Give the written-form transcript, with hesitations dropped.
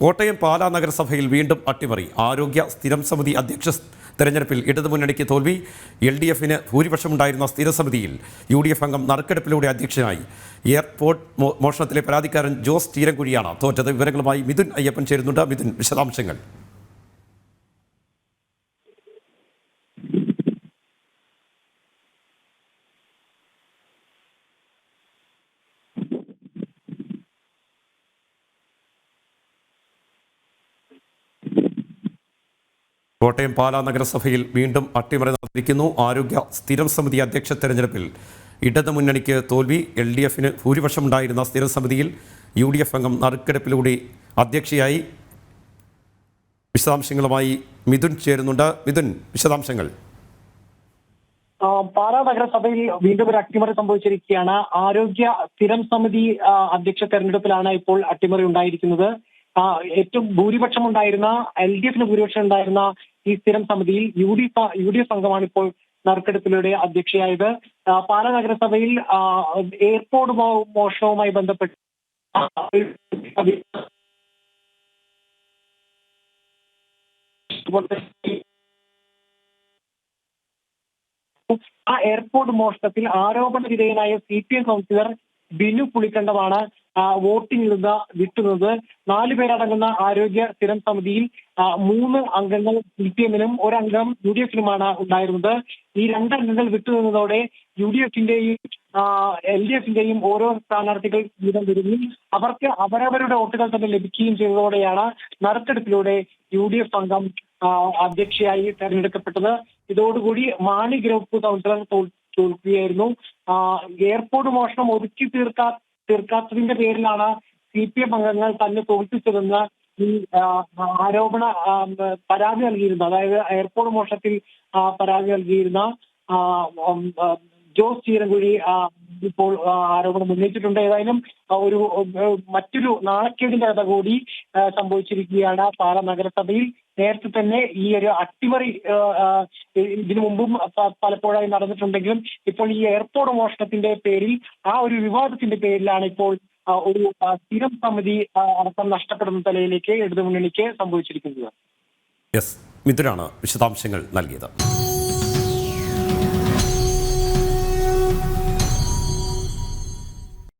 കോട്ടയം പാലാ നഗരസഭയിൽ വീണ്ടും അട്ടിമറി. ആരോഗ്യ സ്ഥിരം സമിതി അധ്യക്ഷ തെരഞ്ഞെടുപ്പിൽ ഇടതുമുന്നണിക്ക് തോൽവി. LDFന് ഭൂരിപക്ഷമുണ്ടായിരുന്ന സ്ഥിരസമിതിയിൽ UDF അംഗം നറുക്കെടുപ്പിലൂടെ അധ്യക്ഷനായി. എയർപോർട്ട് മോഷണത്തിലെ പരാതിക്കാരൻ ജോസ് ചീരൻകുഴിയാണ് തോറ്റത്. വിവരങ്ങളുമായി മിഥുൻ അയ്യപ്പൻ ചേരുന്നുണ്ട്. മിഥുൻ, വിശദാംശങ്ങൾ. കോട്ടയം പാലാ നഗരസഭയിൽ വീണ്ടും അട്ടിമറി നടന്നിരിക്കുന്നു. ആരോഗ്യ സ്ഥിരം സമിതി അധ്യക്ഷ തെരഞ്ഞെടുപ്പിൽ ഇടതുമുന്നണിക്ക് തോൽവി. LDFന് ഭൂരിപക്ഷമുണ്ടായിരുന്ന സ്ഥിരം സമിതിയിൽ UDF അംഗം നറുക്കെടുപ്പിലൂടെ അധ്യക്ഷയായി. വിശദാംശങ്ങളുമായി മിഥുൻ ചേരുന്നുണ്ട്. മിഥുൻ, വിശദാംശങ്ങൾ. പാലാ നഗരസഭയിൽ വീണ്ടും ഒരു അട്ടിമറി സംഭവിച്ചിരിക്കുകയാണ്. ആരോഗ്യ സ്ഥിരം സമിതി അധ്യക്ഷ തെരഞ്ഞെടുപ്പിലാണ് ഇപ്പോൾ അട്ടിമറി ഉണ്ടായിരിക്കുന്നത്. ഏറ്റവും ഭൂരിപക്ഷം ഉണ്ടായിരുന്ന LDFന് ഭൂരിപക്ഷം ഉണ്ടായിരുന്ന ഈ സ്ഥിരം സമിതിയിൽ UDF അംഗമാണ് ഇപ്പോൾ നറുക്കെടുപ്പിലൂടെ അധ്യക്ഷയായത്. പാലാ നഗരസഭയിൽ എയർപോർട്ട് മോഷണവുമായി ബന്ധപ്പെട്ട് ആ എയർപോർട്ട് മോഷണത്തിൽ ആരോപണ വിധേയനായ CPM കൗൺസിലർ ബിനു പുളിക്കണ്ടമാണ് വോട്ടിംഗിൽ നിന്ന് വിട്ടുന്നത്. 4 പേരടങ്ങുന്ന ആരോഗ്യ സ്ഥിരം സമിതിയിൽ 3 അംഗങ്ങൾ CPMനും 1 അംഗം UDFനുമാണ് ഉണ്ടായിരുന്നത്. ഈ 2 അംഗങ്ങൾ വിട്ടുനിന്നതോടെ UDFന്റെയും LDFന്റെയും ഓരോ സ്ഥാനാർത്ഥികൾ വീതം വരികയും അവർക്ക് അവരവരുടെ വോട്ടുകൾ തന്നെ ലഭിക്കുകയും ചെയ്തതോടെയാണ് നറുക്കെടുപ്പിലൂടെ UDF അംഗം അധ്യക്ഷയായി തെരഞ്ഞെടുക്കപ്പെട്ടത്. ഇതോടുകൂടി മാണി ഗ്രൂപ്പ് കൗൺസിലർ തോൽക്കുകയായിരുന്നു. എയർപോർട്ട് മോഷണം ഒതുക്കി തീർക്കാത്തതിന്റെ പേരിലാണ് CPM അംഗങ്ങൾ തന്നെ തോൽപ്പിച്ചതെന്ന് ഈ ആരോപണ പരാതി നൽകിയിരുന്ന, അതായത് എയർപോർട്ട് മോഷണത്തിൽ പരാതി നൽകിയിരുന്ന ജോസ് ചീരൻകുഴി ഇപ്പോൾ ആരോപണം ഉന്നയിച്ചിട്ടുണ്ട്. ഏതായാലും മറ്റൊരു നാണക്കേടിന്റെ കഥ കൂടി സംഭവിച്ചിരിക്കുകയാണ് പാലാ നഗരസഭയിൽ. നേരത്തെ തന്നെ ഈ ഒരു അട്ടിമറി ഇതിനു മുമ്പും പലപ്പോഴായി നടന്നിട്ടുണ്ടെങ്കിലും ഇപ്പോൾ ഈ എയർപോർട്ട് മോഷണത്തിന്റെ പേരിൽ ആ ഒരു വിവാദത്തിന്റെ പേരിലാണ് ഇപ്പോൾ ഒരു സ്ഥിരം സമിതി അടക്കം നഷ്ടപ്പെടുന്ന നിലയിലേക്ക് ഇടതുമുന്നണിക്ക് സംഭവിച്ചിരിക്കുന്നത്. മിഥുനാണ് വിശദാംശങ്ങൾ നൽകിയത്.